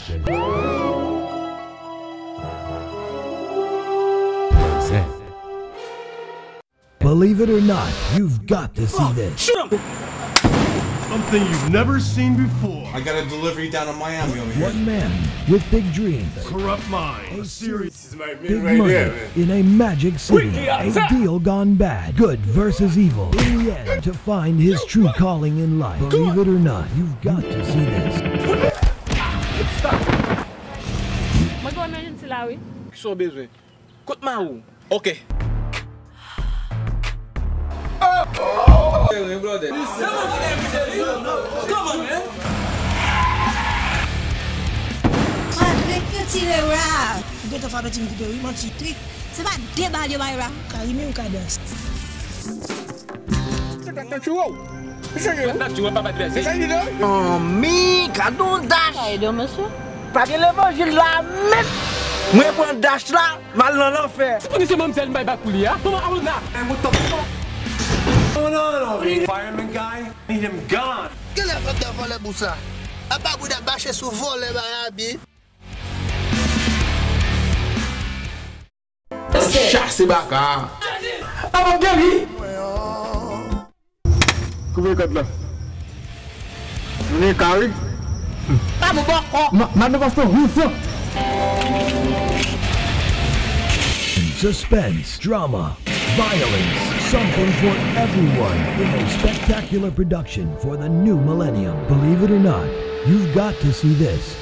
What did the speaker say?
production. Believe it or not, you've got to see this. Shoot him! Something you've never seen before. I got a delivery down in Miami over here. One man with big dreams. Corrupt mind. A serious. This is my Big man right money there, man. in a magic city. A deal gone bad. Good versus evil. In the end, to find his true calling in life. Believe it or not, you've got to see this. So busy. Cut my room. Okay. Hey, brother. Come on, man. Get off the team today. We want to treat. C'est pas déballer Myra. Karimé ou Kadas. Oh, mi, cadeau dash. Aïe, monsieur. Pas de l'évangile la même. Moi, pour un dash là, mal dans l'enfer. C'est pas nécessairement celle de ma coulier, hein? Comment on a? What's going on over here? Fireman guy? Need him gone. Quel est votre volet pour ça? À part vous bâcher sur volet, Barabi. Chasse baka. Ah, mon Gary! Comment est-ce là? Vous êtes carré? Ah, mon bon. Maintenant, parce que vous faites. Suspense, drama, violence, something for everyone in a spectacular production for the new millennium. Believe it or not, you've got to see this.